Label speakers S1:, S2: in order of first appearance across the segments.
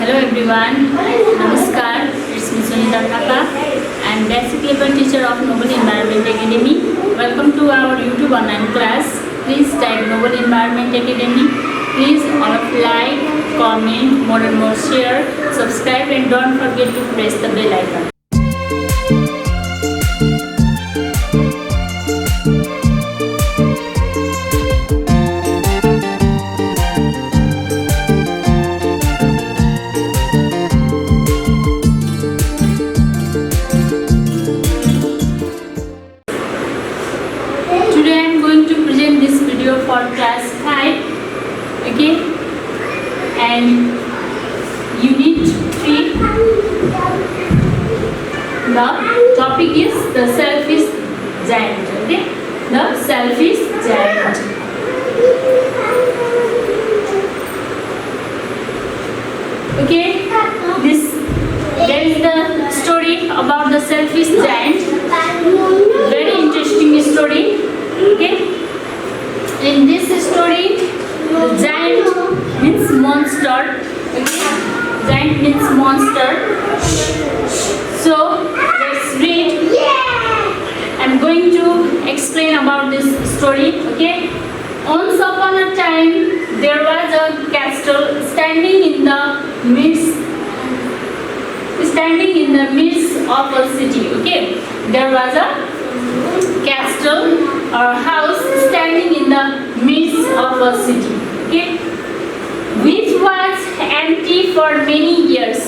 S1: Hello everyone, Namaskar, it's me Sunita Thapa. I am basic level teacher of Nobel Environment Academy. Welcome to our YouTube online class. Please type Nobel Environment Academy. Please all of like, comment, more and more share, subscribe and don't forget to press the bell icon. Today I am going to present this video for class 5, okay, and unit 3. The topic is the selfish giant, okay, the selfish giant. Okay, there is the story about the selfish giant. Very interesting story. Okay, in this story, the giant means monster. Okay, giant means monster. So let's read. I'm going to explain about this story. Okay, once upon a time, there was a castle standing in the midst of a city. Okay, there was a castle or house standing in the midst of a city, okay, which was empty for many years.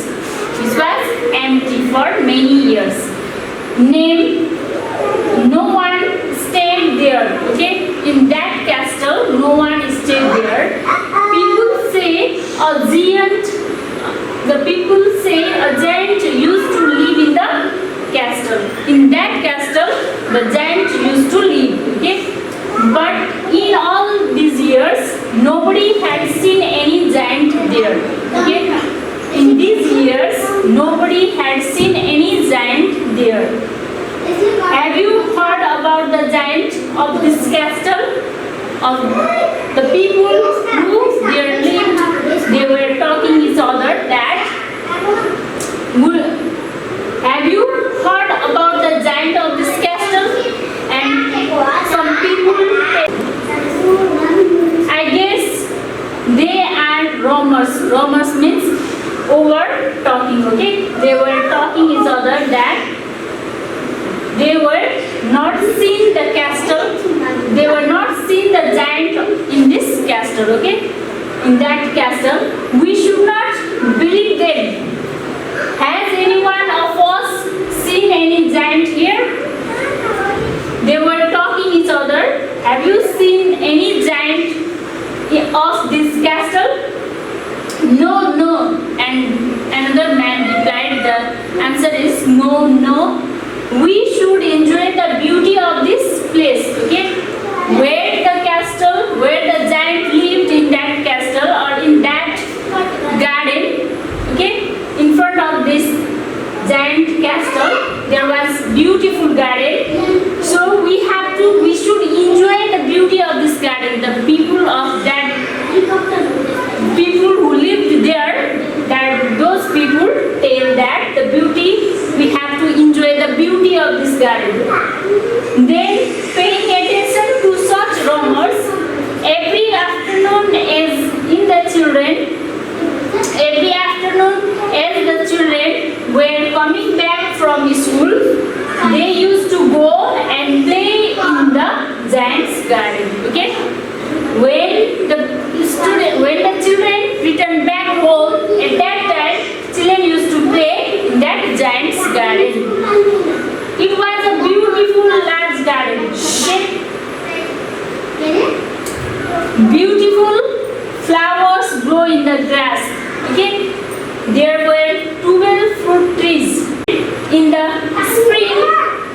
S1: No one stayed there. Okay, in that castle, no one stayed there. People say a giant used to live in the castle. In that castle, the giant used to live. Okay, but in all these years, nobody had seen any giant there. Okay, in these years, nobody had seen any giant there. Have you heard about the giant of this castle? Of the people who there lived, they were talking each other that. Have you heard about the giant of this castle? And some people, I guess they are rumors. Rumors means over talking. Okay, they were talking each other that they were not seeing the castle. They were not seeing the giant in this castle. Okay, in that castle, we should not believe them. Has anyone of us seen any giant here? They were talking each other. Have you seen any giant of this castle? No. And another man replied, the answer is no. We should enjoy the beauty of this place. Okay, where the giant lived in that castle or in that garden. Okay, in front of this giant castle, there was beautiful garden. So we should enjoy the beauty of this garden. The people who lived there, that those people tell that the beauty, we have to enjoy the beauty of this garden. Then paying attention to such rumors, every afternoon as the children were coming back from school, they used to go and play in the giant's garden. Okay, when the children returned back home, at that time, children used to play in that giant's garden. It was a beautiful large garden. Okay, beautiful flowers grow in the grass. Okay, there were 12 fruit trees. In the spring,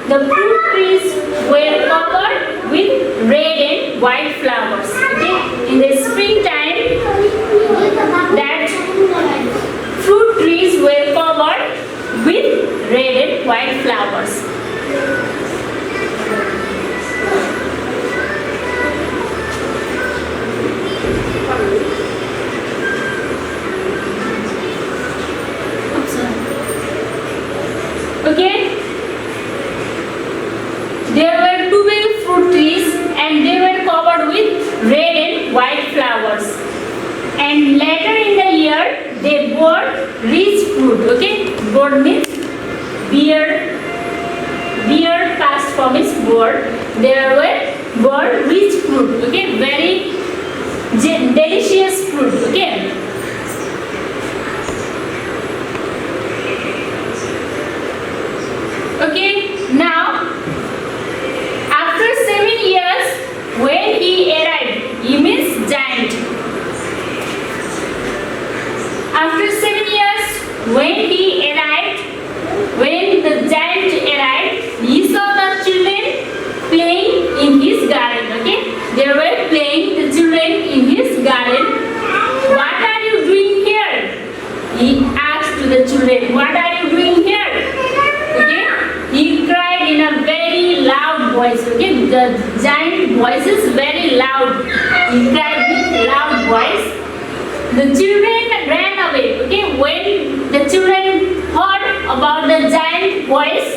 S1: the fruit trees were covered with red and white flowers. Okay, in the springtime, that fruit trees were covered with red and white flowers. Gourd means beer. Beer past form is gourd. There were gourd rich fruit. Okay, very delicious fruit. Okay. Okay, now after 7 years, when he arrived, he means giant. After 7 years, when he arrived, when the giant arrived, he saw the children playing in his garden. Okay, they were playing the children in his garden. What are you doing here? He asked to the children. What are you doing here? He cried in a very loud voice. Okay, the giant voice is very loud. He cried with loud voice. The children ran away. Okay, when the children heard about the giant voice,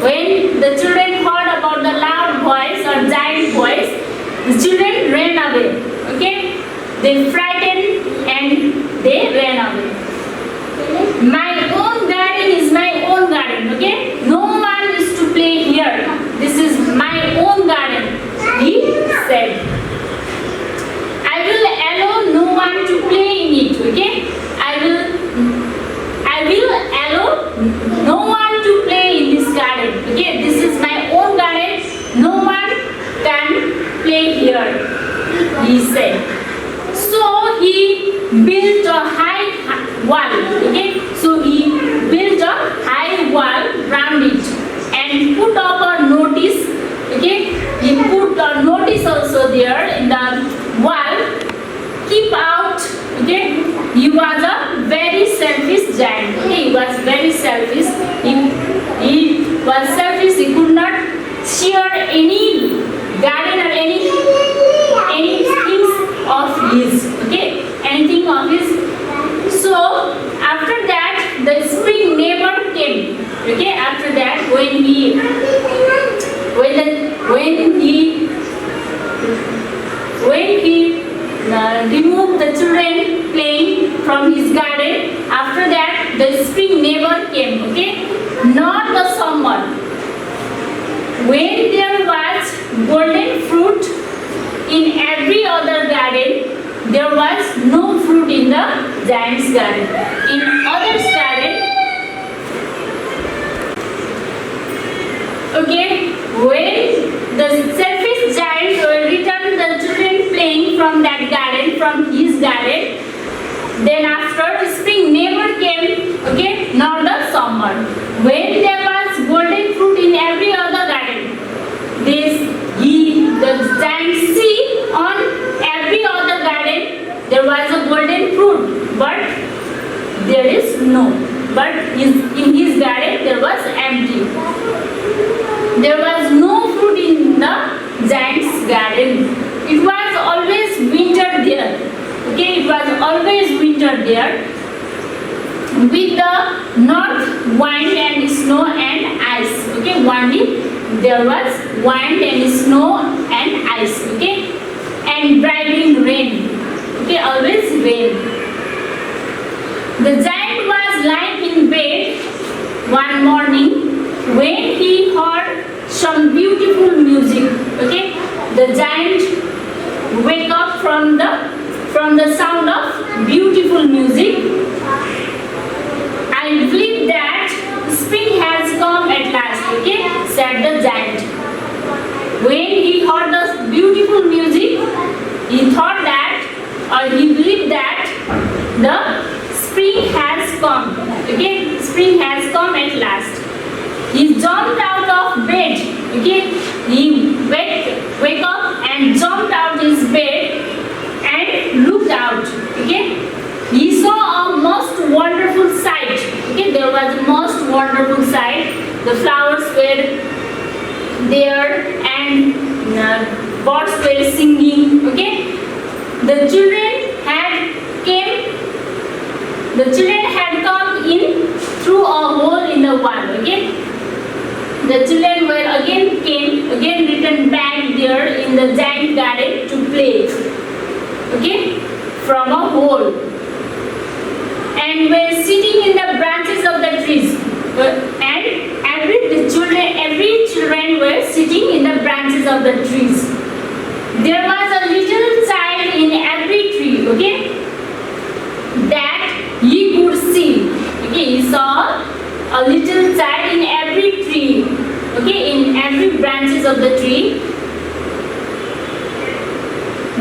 S1: when the children heard about the loud voice or giant voice, the children ran away. Okay, they frightened and they ran away. My own garden is my own garden. Okay, no one is to play here. This is my own garden, he said. I will allow no one to play in it. Okay, I will allow no one to play in this garden. Okay, this is my own garden. No one can play here, he said. So he built a high wall. Okay, so he built a high wall around it and put up a notice. Okay, he put a notice also there in the wall. Keep out. Okay, he was a very selfish giant. Okay, he was very selfish. He was selfish. He could not share any garden or any things of his. Okay, anything of his. So after that, the spring never came. Okay, after that, when he removed the children playing from his garden, after that the spring never came. Okay, not the summer. When there was golden fruit in every other garden, there was no fruit in the giant's garden. In others' garden, okay, when the selfish giant returned the children playing from that garden, from his garden, then after spring never came, okay, nor the summer. When there was golden fruit in every other garden, the giant see on every other garden there was a golden fruit, but there is no. But in his garden there was empty. There was no fruit in the giant's garden. It was always winter there. Okay, it was always winter there. With the north wind and snow and ice. Okay, one day there was wind and snow and ice. Okay, and driving rain. Okay, always rain. The giant was lying in bed one morning when he heard some beautiful music. Okay, the giant wake up from the sound of beautiful music. I believe that spring has come at last. Okay, said the giant. When he heard the beautiful music, he thought that, or he believed that the spring has come. Okay, spring has come at last. He jumped out of bed. Okay, he wake up and jumped out his bed and looked out. Okay, he saw a most wonderful sight. Okay, there was a most wonderful sight. The flowers were there and birds were singing. Okay, the children had come in through a hole in the wall. Okay, the children came returned back there in the giant garden to play. Okay, from a hole, and were sitting in the branches of the trees. and every children were sitting in the branches of the trees. There was a little child in every tree, okay, that he could see. Okay, he saw a little child in every tree, okay, in every branches of the tree.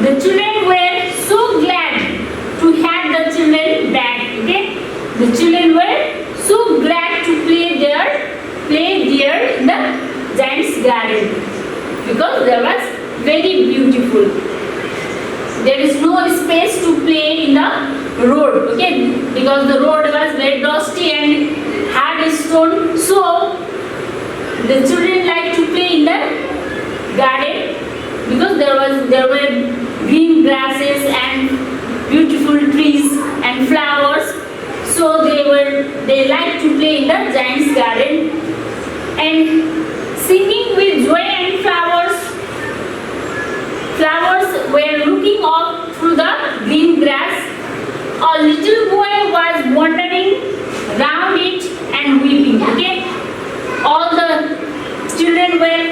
S1: The children were so glad to have the children back, okay. The children were so glad to play there in the giant's garden, because there was very beautiful. There is no space to play in the road, okay, because the road was very dusty and hard stone. So the children like to play in the garden because there were green grasses and beautiful trees and flowers. So they like to play in the giant's garden and singing with joy and flowers. Flowers were looking up through the green grass. A little boy was wandering round it and weeping. Okay, all the children ran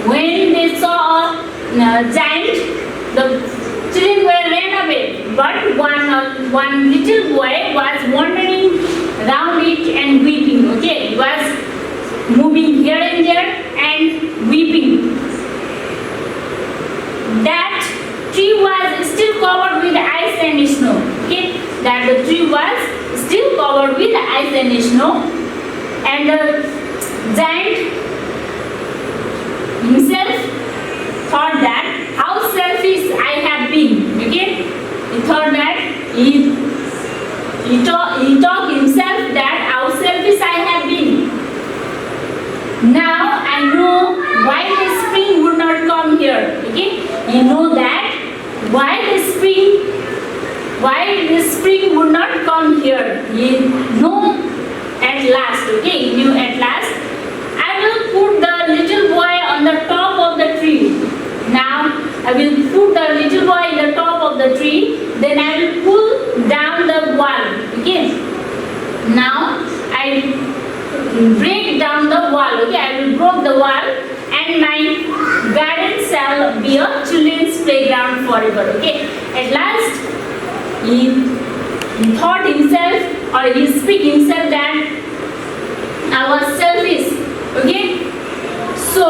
S1: when they saw a giant. The children ran away, but one little boy was wandering round it and weeping. Okay, he was moving here and there and weeping. That tree was still covered with ice and snow. Okay, that the tree was still covered with ice and snow, and the giant himself thought that how selfish I have been. Okay, he thought that he thought himself that how selfish I have been. Now I know why the spring would not come here. Okay, you know that why the spring would not come here. You know at last. Okay, you knew at last. I will put the little boy on the top of the tree. Now I will put the little boy in the top of the tree. Then I will pull down the wall. Okay. Now I break down the wall. Okay, I will break the wall, and my garden shall be a children's playground forever. Okay. At last he thought himself, or he speak himself that I was selfish. Okay, so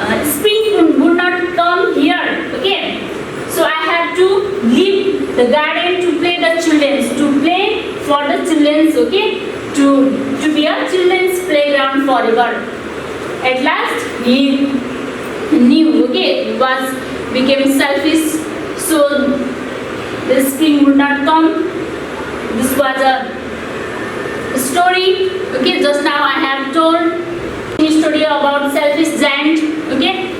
S1: the spring would not come here. Okay, so I have to leave the garden to play the children, to play for the children. Okay, to be a children's playground forever. At last he knew. Okay, he became selfish. So the spring would not come. This was a story. Okay, just now I have told a story about selfish giant. Okay,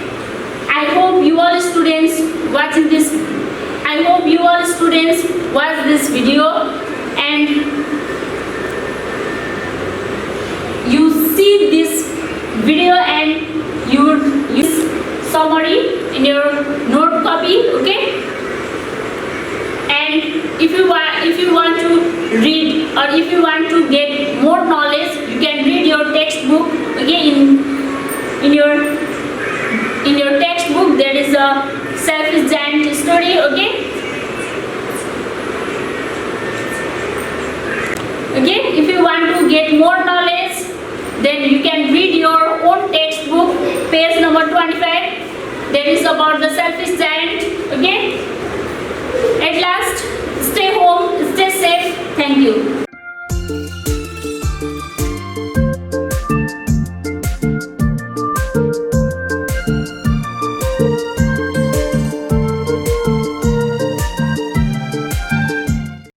S1: I hope you all students watching this. I hope you all students watch this video and you see this video and you use summary in your note copy. Okay. And if you want to read, or if you want to get more knowledge, you can read your textbook. Okay, in your textbook there is a selfish giant story. Okay. Okay, if you want to get more knowledge, then you can read your own textbook, page number 25. That is about the selfish giant. Okay. At last, stay home, stay safe. Thank you.